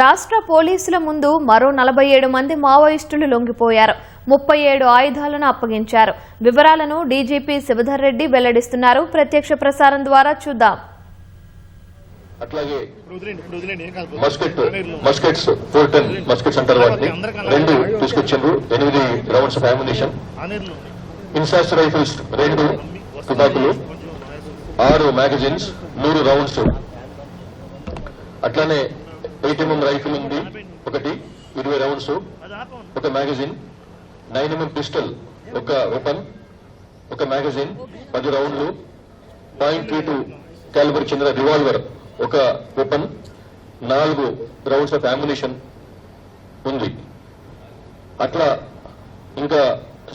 రాష్ట్ర పోలీసుల ముందు మరో 47 మంది మావోయిస్టులు లొంగిపోయారు. 37 ఆయుధాలను అప్పగించారు. వివరాలను డీజీపీ శివధర్ రెడ్డి వెల్లడిస్తున్నారు. ప్రత్యక్ష ప్రసారం ద్వారా చూద్దాం. అట్లాగే మస్కెట్స్ 410 మస్కెట్స్ అంటారు వాటిని 2 తీసుకొచ్చిండ్రు. 8 rounds of ammunition, INSAS rifles 2 తుపాకులు, 6 మ్యాగజైన్స్, 100 రౌండ్స్. అట్లానే 8mm రైఫిల్ ఉంది ఒకటి, 20 రౌండ్స్, ఒక మ్యాగజైన్, 9mm పిస్టల్ ఒక వెపన్, ఒక మ్యాగజైన్, 10 రౌండ్లు, .32 క్యాలిబర్ చెందిన రివాల్వర్ ఒక వెపన్, 4 రౌండ్స్ ఆఫ్ అమ్యునిషన్ ఉంది. అట్లా ఇంకా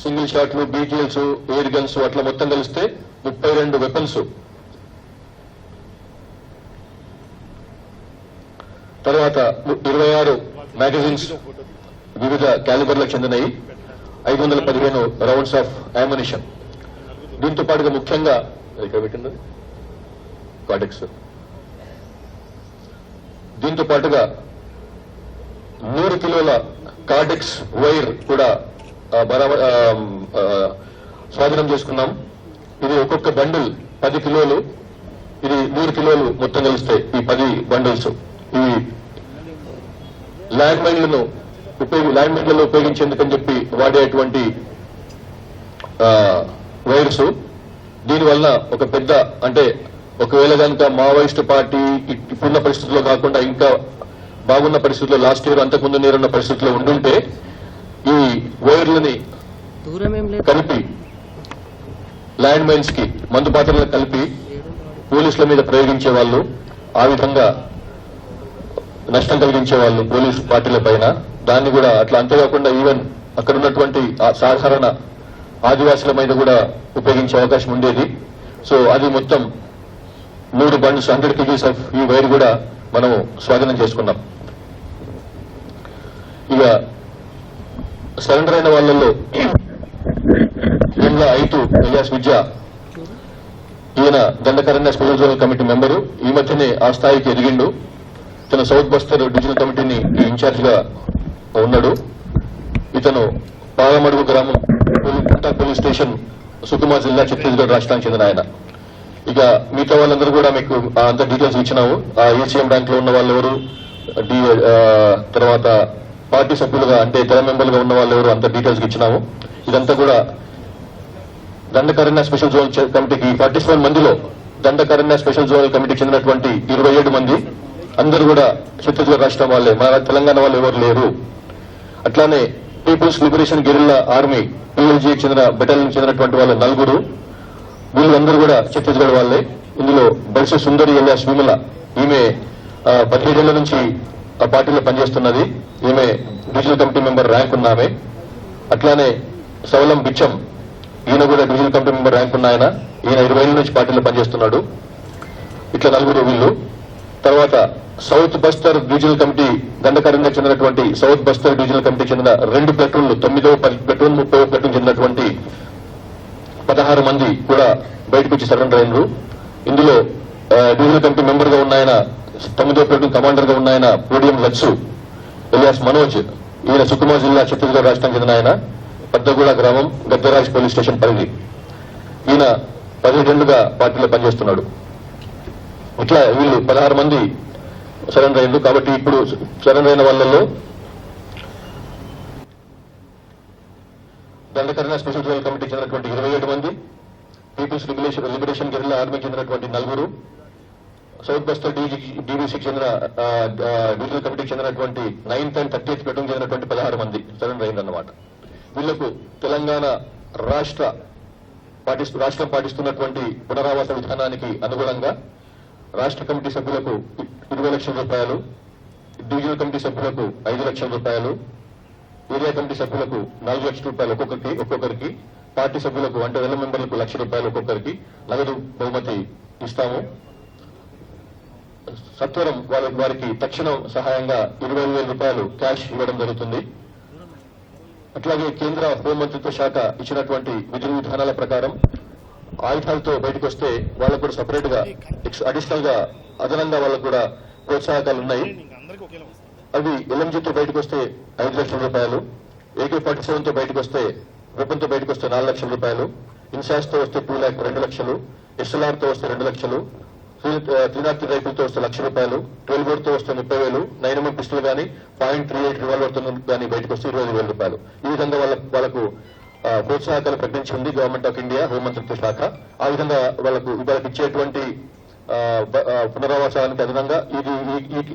సింగిల్ షాట్లు, బీటీఎల్స్, ఎయిర్ గన్స్ అట్లా మొత్తం కలిస్తే 32 వెపన్స్. తర్వాత 26 మ్యాగజైన్స్ వివిధ క్యాలిబర్లకు చెందినవి, 515 రౌండ్స్ ఆఫ్ అమ్యునిషన్. దీంతో పాటుగా ముఖ్యంగా ఇక్కడ పెట్టింది కార్డెక్స్. దీంతో పాటుగా 100 కిలోల కార్డెక్స్ వైర్ కూడా స్వాధీనం చేసుకున్నాం. ఇది ఒక్కొక్క బండిల్ 10 కిలోలు, ఇది 100 కిలోలు మొత్తం కలిస్తాయి ఈ 10 బండిల్స్. ఈ ల్యాండ్ మైన్లలో ఉపయోగించేందుకని చెప్పి వాడేటువంటి వైర్స్. దీనివల్ల ఒక పెద్ద అంటే ఒకవేళ కనుక మావోయిస్టు పార్టీ ఇప్పుడున్న పరిస్థితుల్లో కాకుండా ఇంకా బాగున్న పరిస్థితుల్లో, లాస్ట్ ఇయర్ అంతకుముందు నీరున్న పరిస్థితుల్లో ఉండుంటే ఈ వైర్లని కలిపి ల్యాండ్ మైన్స్ కి మందు పాత్రలను కలిపి పోలీసుల మీద ప్రయోగించే వాళ్ళు, ఆ విధంగా నష్టం కలిగించే వాళ్ళు పోలీసు పార్టీల పైన. దాన్ని కూడా అట్లా అంతేకాకుండా ఈవెన్ అక్కడ ఉన్నటువంటి సాధారణ ఆదివాసుల మీద కూడా ఉపయోగించే అవకాశం ఉండేది. సో అది మొత్తం 3 బండ్స్ 100 kgs ఆఫ్ ఈ వైర్ కూడా మనం స్వాధీనం చేసుకున్నాం. ఇక సరెండర్ అయిన వాళ్ళల్లో ఇండ్ల ఐతు ఎలియాస్ విద్య, ఈయన Dandakaranya special zonal committee member. ఈ మధ్యనే ఆ స్థాయికి ఎదిగిండు. ఇతను సౌత్ బస్తర్ డివిజనల్ కమిటీని ఇన్ఛార్జ్ గా ఉన్నాడు. ఇతను పాలమడుగు గ్రామం పోలీస్ స్టేషన్, సుకుమా జిల్లా, ఛత్తీస్గఢ్ రాష్ట్రానికి చెందిన ఆయన. ఇక మిగతా వాళ్ళందరూ కూడా మీకు అంత డీటెయిల్స్ ఇచ్చినాము. ఏసీఎం బ్యాంక్ లో ఉన్న వాళ్ళు ఎవరు, తర్వాత పార్టీ సభ్యులుగా అంటే తెర మెంబర్లుగా ఉన్న వాళ్ళు ఎవరు, అంత డీటెయిల్స్ ఇచ్చినాము. ఇదంతా కూడా దండకారణ్య స్పెషల్ జోనల్ కమిటీకి 47 మందిలో దండకారణ్య స్పెషల్ జోనల్ కమిటీకి చెందినటువంటి 27 మంది అందరూ కూడా ఛత్తీస్గఢ్ రాష్ట్రం వాళ్ళే, మన తెలంగాణ వాళ్ళు ఎవరు లేరు. అట్లానే పీపుల్స్ లిబరేషన్ గెరిల్లా ఆర్మీ PLGకి చెందిన బెటాలియన్ చెందినటువంటి వాళ్ళు 9. వీళ్ళందరూ కూడా ఛత్తీస్గఢ్ వాళ్ళే. ఇందులో బడిసె సుందరి ఎలియాస్ విమల, ఈమె 15 ఏళ్ల నుంచి ఆ పార్టీలో పనిచేస్తున్నది. ఈమె డివిజనల్ కమిటీ మెంబర్ ర్యాంక్ ఉన్న ఆమె. అట్లానే సవలం బిచ్చం, ఈయన కూడా డివిజనల్ కమిటీ మెంబర్ ర్యాంక్ ఉన్న ఆయన. ఈయన 20 ఏళ్ల నుంచి పార్టీలో పనిచేస్తున్నాడు. ఇట్లా 9 వీళ్ళు. తర్వాత సౌత్ బస్తర్ డివిజనల్ కమిటీ దండకారణ్యానికి చెందినటువంటి సౌత్ బస్తర్ డివిజనల్ కమిటీ చెందిన 2 ప్లటూన్లు, 9వ ప్లటూన్ 30వ ప్లటూన్ చెందినటువంటి 16 మంది కూడా బయటకు వచ్చి సరెండర్ అయినరు. ఇందులో డివిజనల్ కమిటీ మెంబర్ గా ఉన్న ఆయన, 9వ ప్లటూన్ కమాండర్ గా ఉన్న ఆయన పోడియం లత్సు ఎలియాస్ మనోజ్, ఈయన సుకుమా జిల్లా, ఛత్తీస్గఢ్ రాష్ట్రానికి చెందిన ఆయన, పెద్దగూడ గ్రామం, గద్దరాజ్ పోలీస్ స్టేషన్ పరిధి. ఈయన 17 ఏళ్లుగా పార్టీలో పనిచేస్తున్నాడు. ఇట్లా వీళ్ళు 16 మంది సరెండర్ అయ్యారు. కాబట్టి ఇప్పుడు సరెండర్ అయిన వాళ్ళలో దండకారణ్య స్పెషల్ జోనల్ కమిటీకి చెందినటువంటి 27 మంది, పీపుల్స్ లిబరేషన్ గెరిల్లా ఆర్మీకి చెందినటువంటి 4, సౌత్ బస్తర్ డీవీసీకి చెందిన డివిజనల్ కమిటీకి చెందినటువంటి 9th and 30th ప్లటూన్ చెందినటువంటి 16 మంది సరెండర్ అయిందన్నమాట. వీళ్లకు తెలంగాణ రాష్ట్రం పాటిస్తున్నటువంటి పునరావాస విధానానికి అనుగుణంగా రాష్ట్ర కమిటీ సభ్యులకు 20 లక్షల రూపాయలు, డివిజనల్ కమిటీ సభ్యులకు 5 లక్షల రూపాయలు, ఏరియా కమిటీ సభ్యులకు 4 లక్షల రూపాయలు ఒక్కొక్కరికి, పార్టీ సభ్యులకు అంటే వేల మెంబర్లకు 1 లక్ష రూపాయలు ఒక్కొక్కరికి నగదు బహుమతి ఇస్తాము. సత్వరం వారికి తక్షణం సహాయంగా 25,000 రూపాయలు క్యాష్ ఇవ్వడం జరుగుతుంది. అట్లాగే కేంద్ర హోంమంత్రిత్వ శాఖ ఇచ్చినటువంటి విధి విధానాల ప్రకారం ఆయుధాలతో బయటకు వస్తే వాళ్ళకు కూడా సపరేట్ గా అడిషనల్ గా అదనంగా వాళ్ళకు కూడా ప్రోత్సాహకాలు ఉన్నాయి. అవి ఎల్ఎంజీతో బయటకు వస్తే 5 లక్షల రూపాయలు, AK-47తో బయటకు వస్తే వెపన్తో బయటకు వస్తే 4 లక్షల రూపాయలు, ఇన్సాస్తో వస్తే 2 లక్షలు, SLRతో వస్తే 2 లక్షలు, 303 రైఫిల్తో వస్తే 1 లక్ష రూపాయలు, 12 బోర్డ్తో వస్తే 30,000, 9mm పిస్టల్ కానీ, .38 రివాల్వర్తో కానీ బయటకు వస్తే 25,000 రూపాయలు. ఈ విధంగా వాళ్ళకు ప్రోత్సాహకాలు ప్రకటించింది గవర్నమెంట్ ఆఫ్ ఇండియా హోంమంత్రిత్వ శాఖ. ఆ విధంగా వాళ్ళకు ఇచ్చేటువంటి పునరావాసానికి అదనంగా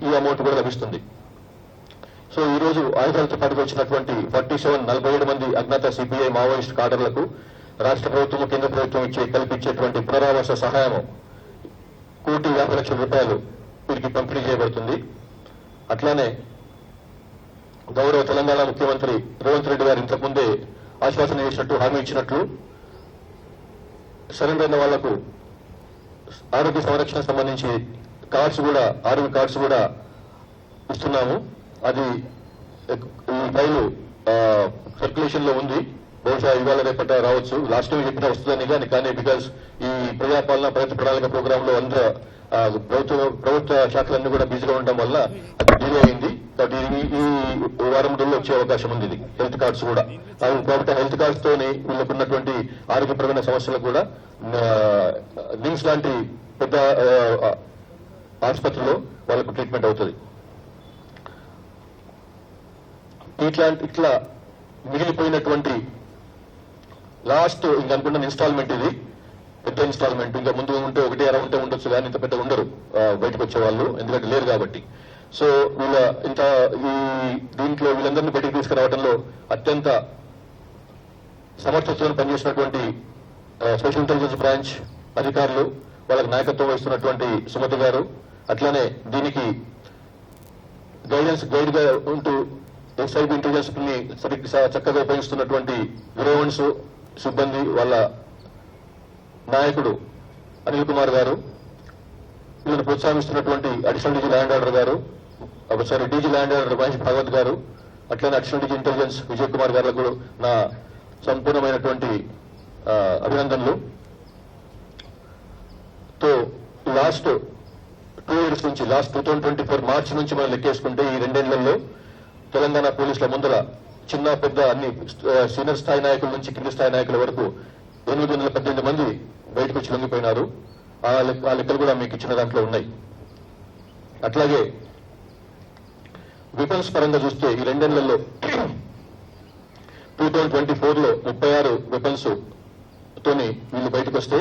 ఈ అమౌంట్ కూడా లభిస్తుంది. సో ఈ రోజు ఆయుధాలతో పాటుగా వచ్చినటువంటి 47 మంది అజ్ఞాత సిపిఐ మావోయిస్ట్ కాడర్లకు రాష్ట్ర ప్రభుత్వం, కేంద్ర ప్రభుత్వం కల్పించేటువంటి పునరావాస సహాయం 1,50,00,000 రూపాయలు వీరికి పంపిణీ చేయబడుతుంది. అట్లానే గౌరవ తెలంగాణ ముఖ్యమంత్రి రేవంత్ రెడ్డి గారు ఇంతకుముందే ఆశ్వాసన చేసినట్టు, హామీ ఇచ్చినట్లు సరెండర్ అయిన వాళ్లకు ఆరోగ్య సంరక్షణ సంబంధించి ఆరోగ్య కార్డ్స్ కూడా ఇస్తున్నాము. అది ఈ ఫైలు సర్క్యులేషన్ లో ఉంది. బహుశా ఇవాళ రేపట రావచ్చు. లాస్ట్ టైం చెప్పినా వస్తుందని కానీ బికాస్ ఈ ప్రజాపాలన ప్రగతి ప్రణాళిక ప్రోగ్రామ్ లో అందరూ ప్రభుత్వ శాఖలన్నీ కూడా బిజీగా ఉండడం వల్ల అది డిలే అయింది. కాబట్టి ఈ వారం రోజుల్లో వచ్చే అవకాశం ఉంది. ఇది హెల్త్ కార్డ్స్ కూడా కాబట్టి హెల్త్ కార్డ్స్ తోని వీళ్ళకు ఉన్నటువంటి ఆరోగ్యపరమైన సమస్యలకు కూడా నిమ్స్ లాంటి పెద్ద ఆసుపత్రిలో వాళ్ళకు ట్రీట్మెంట్ అవుతుంది. ఇట్లా మిగిలిపోయినటువంటి లాస్ట్ ఇంకా అనుకున్న ఇన్స్టాల్మెంట్, ఇది పెద్ద ఇన్స్టాల్మెంట్. ఇంకా ముందు ఉంటే 1 ఉంటే ఉండొచ్చు కానీ ఇంత పెద్ద ఉండరు బయటకు వచ్చే వాళ్ళు, ఎందుకంటే లేరు కాబట్టి. సో దీంట్లో వీళ్ళందరినీ బయటకు తీసుకురావడంలో అత్యంత సమర్థతతో పనిచేసినటువంటి స్పెషల్ ఇంటెలిజెన్స్ బ్రాంచ్ అధికారులు, వాళ్ళకి నాయకత్వం వహిస్తున్నటువంటి సుమతి గారు, అట్లానే దీనికి గైడ్ గా ఉంటూ ఎస్ఐబి ఇంటెలిజెన్స్ ని చక్కగా ఉపయోగిస్తున్నటువంటి గ్రోవన్స్ సిబ్బంది, వాళ్ళ నాయకుడు అనిల్ కుమార్ గారు, వీళ్ళని ప్రోత్సహిస్తున్నటువంటి అడిషనల్ డీజీ ల్యాండ్ ఆర్డర్ గారు, DG land order Mahesh Bhagwat garu, అట్లనే additional DG intelligence Vijay Kumar గారులకు నా సంపూర్ణమైనటువంటి అభినందనలు. తో లాస్ట్ 2 years నుంచి, లాస్ట్ 2024 మార్చి నుంచి మనం లెక్కేసుకుంటే ఈ 2 ఏళ్లలో తెలంగాణ పోలీసుల ముందర చిన్న పెద్ద అన్ని సీనియర్ స్థాయి నాయకుల నుంచి కింది స్థాయి నాయకుల వరకు 818 మంది బయటకు వచ్చి లొంగిపోయినారు. ఆ లెక్కలు కూడా మీకు ఇచ్చిన దాంట్లో ఉన్నాయి. అట్లాగే వెపన్స్ పరంగా చూస్తే ఈ 2 ఏళ్లలో 2024లో 36 వెపన్స్ తోని వీళ్ళు బయటకు వస్తే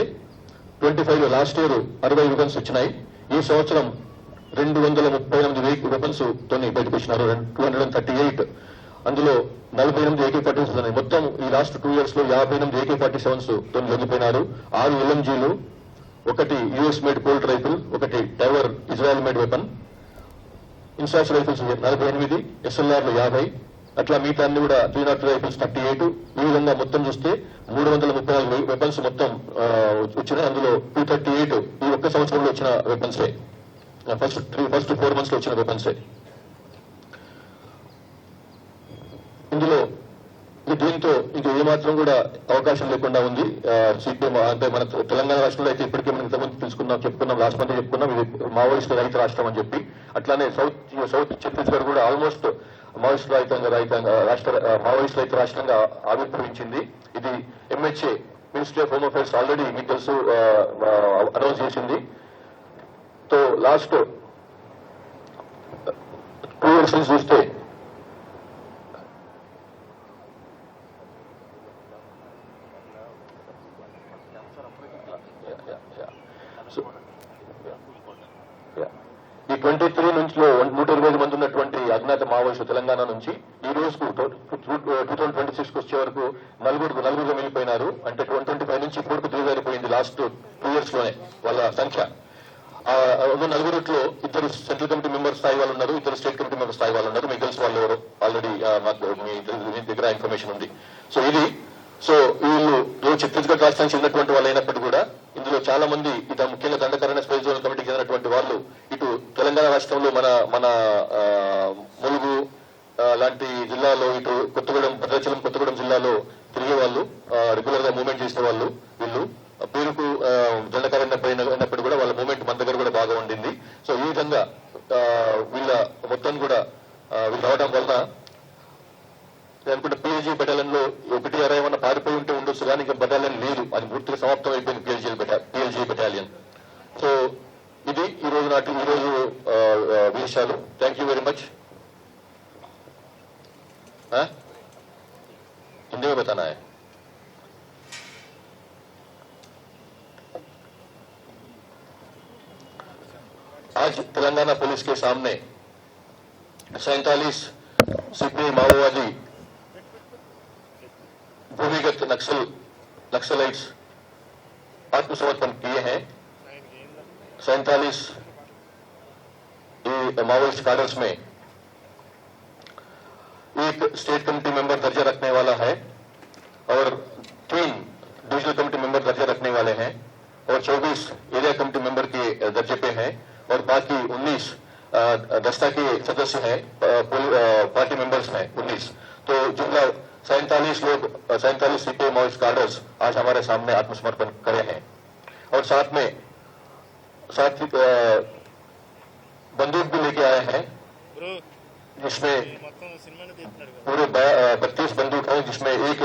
25లో లాస్ట్ ఇయర్ 60 వెపన్స్ వచ్చినాయి. ఈ సంవత్సరం 238 వెపన్స్ తోని బయటకు వచ్చినారు, 238. అందులో 48 AK-47 ఉన్నాయి. మొత్తం ఈ లాస్ట్ 2 years లో 58 AK-47s తోని లొంగిపోయినారు. 6 LMGలు, 1 US made colt rifle, 1 Tavor Israel made weapon, INSAS rifles 48, SLRలు 50, అట్లా మిగతా అన్ని కూడా 303 రైఫిల్స్ 38. ఈ విధంగా మొత్తం చూస్తే 334 వెపన్స్ మొత్తం వచ్చినాయి. అందులో 238 ఈ ఒక్క సంవత్సరంలో వచ్చిన వెపన్సే, ఫస్ట్ 4 months లో వచ్చిన వెపన్సే. ఇందులో దీంతో ఇంక ఏమాత్రం కూడా అవకాశం లేకుండా ఉంది. సిపిఎం అంటే మన తెలంగాణ రాష్ట్రంలో అయితే ఇప్పటికే మనం ఇంతకుముందు చెప్పుకున్నాం, లాస్ట్ మంత్ చెప్పుకున్నాం, ఇది మావోయిస్ట్ రహిత రాష్ట్రం అని చెప్పి. అట్లానే సౌత్ ఛత్తీస్గఢ్ కూడా ఆల్మోస్ట్ మావోయిస్ట్ రహిత రాష్ట్రంగా ఆవిర్భవించింది. ఇది MHA ministry of home affairs already మీకు తెలుసు అనౌన్స్ చేసింది. తో లాస్ట్ 2 years చూస్తే ఈ 23 నుంచి 120 మంది ఉన్నటువంటి అజ్ఞాత మావోయిస్టు తెలంగాణ నుంచి ఈ రోజుకు 2026 వచ్చే వరకు నలుగురుగా మిగిలిపోయినారు. అంటే 125 నుంచి ఇప్పటికు దిగజారిపోయింది లాస్ట్ 2 years లోనే వాళ్ళ సంఖ్య. నలుగురిలో 2 సెంట్రల్ కమిటీ మెంబర్ స్థాయి వాళ్ళు ఉన్నారు, 2 స్టేట్ కమిటీ మెంబర్ స్థాయి వాళ్ళు ఉన్నారు. మీకు తెలిసి వాళ్ళు ఎవరు ఆల్రెడీ మీ దగ్గర ఇన్ఫర్మేషన్ ఉంది. సో వీళ్ళు ఛత్తీస్గఢ్ రాష్ట్రానికి చెందినటువంటి వాళ్ళు అయినప్పటికీ కూడా ఇందులో చాలా మంది ముఖ్యంగా దండకారణ్య స్పెషల్ జోనల్ కమిటీకి చెందినటువంటి వాళ్ళు ఇటు తెలంగాణ రాష్ట్రంలో మన ములుగు లాంటి జిల్లాలో, ఇటు భద్రాచలం కొత్తగూడెం జిల్లాలో తిరిగే వాళ్ళు, రెగ్యులర్ గా మూవ్మెంట్ చేసే వాళ్ళు. వీళ్ళు పేరుకు దండకారణ్య అయినప్పటికీ కూడా వాళ్ళ మూవ్మెంట్ మన దగ్గర కూడా బాగా ఉండింది. సో ఈ విధంగా వీళ్ళ మొత్తం కూడా వీళ్ళు రావడం వలన నేను అనుకుంటే పిఎల్జీ బెటాలియన్ లో ఒకటి అర ఏమన్నా పారిపోయి ఉంటే ఉండొచ్చు కానీ ఇంకా బెటాలియన్ లేదు, అది పూర్తిగా సమాప్తం అయిపోయింది పిఎల్జీ బెటాలియన్. సో ఇది ఈ రోజు విషయాలు. Thank you very much. Hindi में बताना है. आज तेलंगाना पुलिस के सामने 47 सीपीआई माओवादी भूमिगत नक्सलाइट्स आत्मसमर्पण किए हैं. 47 माओवादी कार्डर्स में एक स्टेट कमेटी मेंबर दर्जा रखने वाला है और 3 डिविजनल कमेटी मेंबर दर्जा रखने वाले हैं और 24 एरिया कमेटी मेंबर के दर्जे पे हैं और बाकी 19 दस्ता के सदस्य हैं, पार्टी मेंबर्स हैं 19. तो जुमला 47 लोग 47 सीपीआई माओवादी कार्डर्स आज हमारे सामने आत्मसमर्पण करे हैं और साथ बंदूक भी लेके आए हैं जिसमें पूरे 32 बंदूक है, जिसमें एक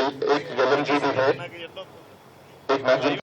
LMG भी है, एक मैगजीन